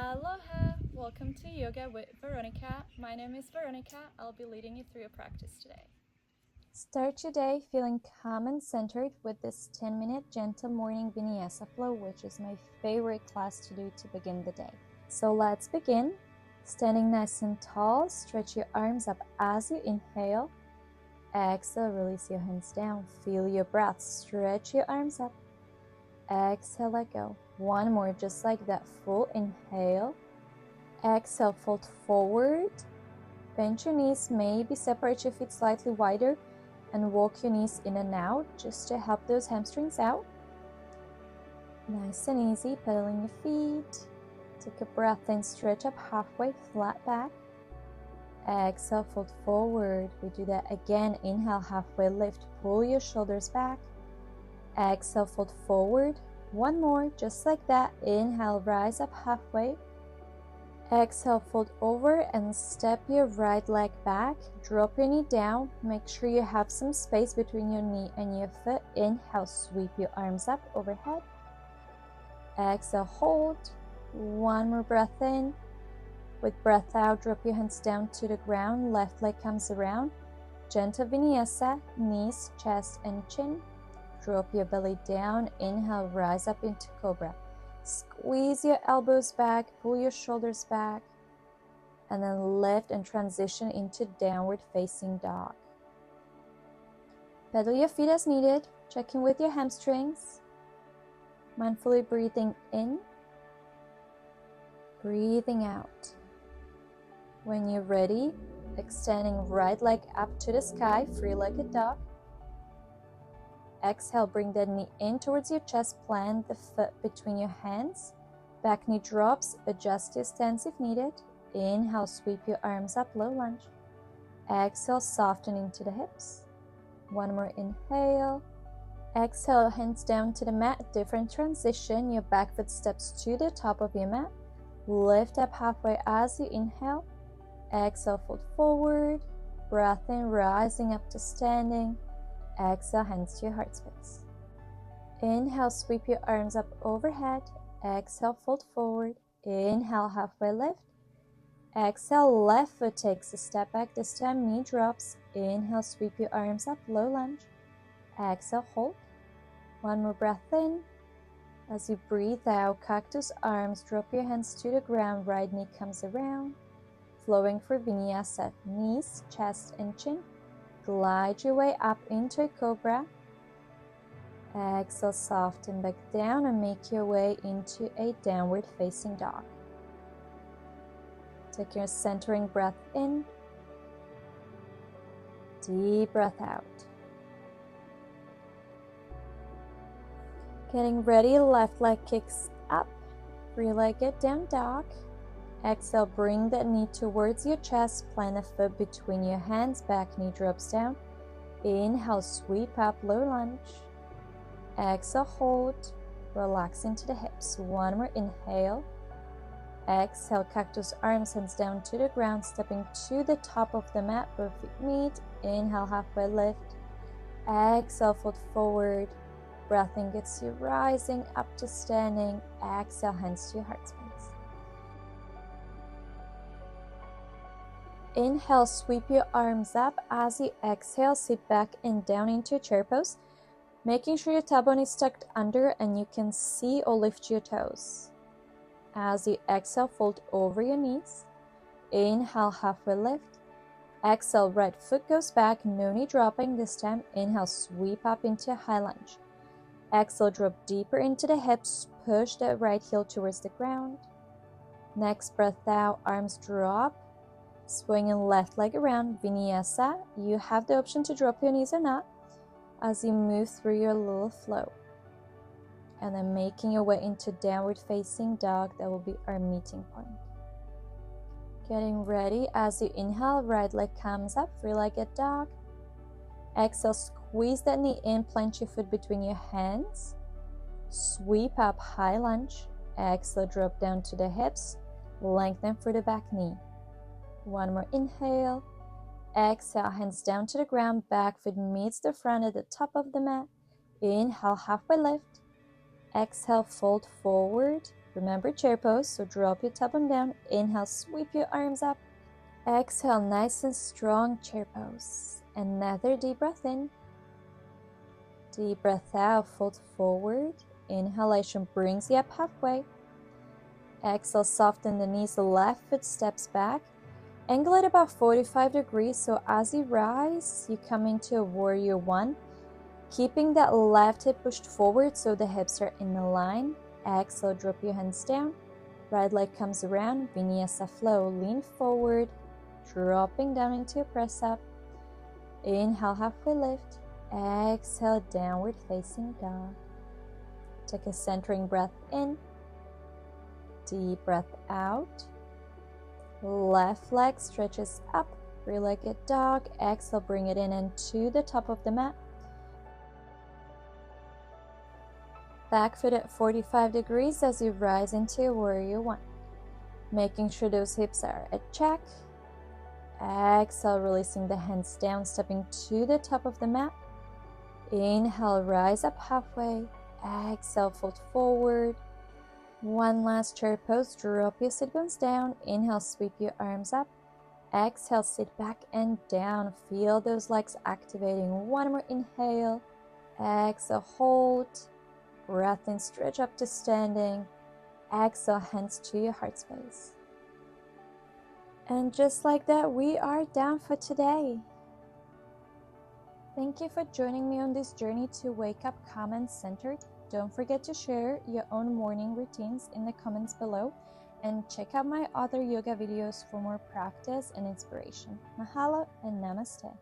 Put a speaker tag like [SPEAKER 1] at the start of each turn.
[SPEAKER 1] Aloha! Welcome to Yoga with Veronica. My name is Veronica. I'll be leading you through a practice today.
[SPEAKER 2] Start your day feeling calm and centered with this 10-minute gentle morning vinyasa flow, which is my favorite class to do to begin the day. So let's begin. Standing nice and tall, stretch your arms up as you inhale. Exhale, release your hands down. Feel your breath. Stretch your arms up. Exhale, let go. One more, just like that. Full inhale. Exhale, fold forward. Bend your knees, maybe separate your feet slightly wider and walk your knees in and out just to help those hamstrings out. Nice and easy, pedaling your feet. Take a breath in, stretch up halfway, flat back. Exhale, fold forward. We do that again. Inhale, halfway lift, pull your shoulders back. Exhale, fold forward. One more, just like that. Inhale, rise up halfway. Exhale, fold over and step your right leg back. Drop your knee down. Make sure you have some space between your knee and your foot. Inhale, sweep your arms up overhead. Exhale, hold. One more breath in. With breath out, drop your hands down to the ground. Left leg comes around. Gentle vinyasa, knees, chest, and chin. Drop your belly down. Inhale, rise up into cobra. Squeeze your elbows back, pull your shoulders back, and then lift and transition into downward facing dog. Pedal your feet as needed, checking with your hamstrings. Mindfully breathing in, breathing out. When you're ready, extending right leg up to the sky, free-legged dog. Exhale, bring the knee in towards your chest, plant the foot between your hands. Back knee drops, adjust your stance if needed. Inhale, sweep your arms up, low lunge. Exhale, soften into the hips. One more inhale. Exhale, hands down to the mat, different transition. Your back foot steps to the top of your mat. Lift up halfway as you inhale. Exhale, fold forward. Breath in, rising up to standing. Exhale, hands to your heart space. Inhale, sweep your arms up overhead. Exhale, fold forward. Inhale, halfway lift. Exhale, left foot takes a step back. This time, knee drops. Inhale, sweep your arms up, low lunge. Exhale, hold. One more breath in. As you breathe out, cactus arms, drop your hands to the ground. Right knee comes around. Flowing for vinyasa, knees, chest, and chin. Glide your way up into a cobra. Exhale, soften back down and make your way into a downward facing dog. Take your centering breath in. Deep breath out. Getting ready, left leg kicks up. Free-legged down dog. Exhale, bring that knee towards your chest, plant a foot between your hands, back knee drops down. Inhale, sweep up, low lunge. Exhale, hold, relax into the hips. One more inhale. Exhale, cactus arms, hands down to the ground, stepping to the top of the mat, both feet meet. Inhale, halfway lift. Exhale, fold forward. Breath in gets you rising up to standing. Exhale, hands to your heart space. Inhale, sweep your arms up. As you exhale, sit back and down into chair pose, making sure your tailbone is tucked under and you can see or lift your toes. As you exhale, fold over your knees. Inhale, halfway lift. Exhale, right foot goes back, no knee dropping this time. Inhale, sweep up into a high lunge. Exhale, drop deeper into the hips, push that right heel towards the ground. Next breath out, arms drop. Swinging left leg around, vinyasa. You have the option to drop your knees or not as you move through your little flow. And then making your way into downward facing dog, that will be our meeting point. Getting ready, as you inhale, right leg comes up, free-legged dog. Exhale, squeeze that knee in, plant your foot between your hands. Sweep up, high lunge. Exhale, drop down to the hips, lengthen through the back knee. One more inhale. Exhale, hands down to the ground, back foot meets the front at the top of the mat. Inhale, halfway lift. Exhale, fold forward. Remember chair pose, so drop your tailbone down. Inhale, sweep your arms up. Exhale, nice and strong chair pose. Another deep breath in. Deep breath out, fold forward. Inhalation brings you up halfway. Exhale, soften the knees, the left foot steps back. Angle it about 45 degrees, so as you rise, you come into a warrior one. Keeping that left hip pushed forward so the hips are in a line. Exhale, drop your hands down. Right leg comes around, Vinyasa flow. Lean forward, dropping down into a press up. Inhale, halfway lift. Exhale, downward facing dog. Take a centering breath in. Deep breath out. Left leg stretches up, three-legged dog. Exhale, bring it in and to the top of the mat. Back foot at 45 degrees as you rise into warrior one. Making sure those hips are at check. Exhale, releasing the hands down, stepping to the top of the mat. Inhale, rise up halfway. Exhale, fold forward. One last chair pose, drop your sit bones down. Inhale, sweep your arms up. Exhale, sit back and down. Feel those legs activating. One more inhale. Exhale, hold. Breath in, stretch up to standing. Exhale, hands to your heart space. And just like that, we are done for today. Thank you for joining me on this journey to wake up calm and centered. Don't forget to share your own morning routines in the comments below and check out my other yoga videos for more practice and inspiration. Mahalo and namaste.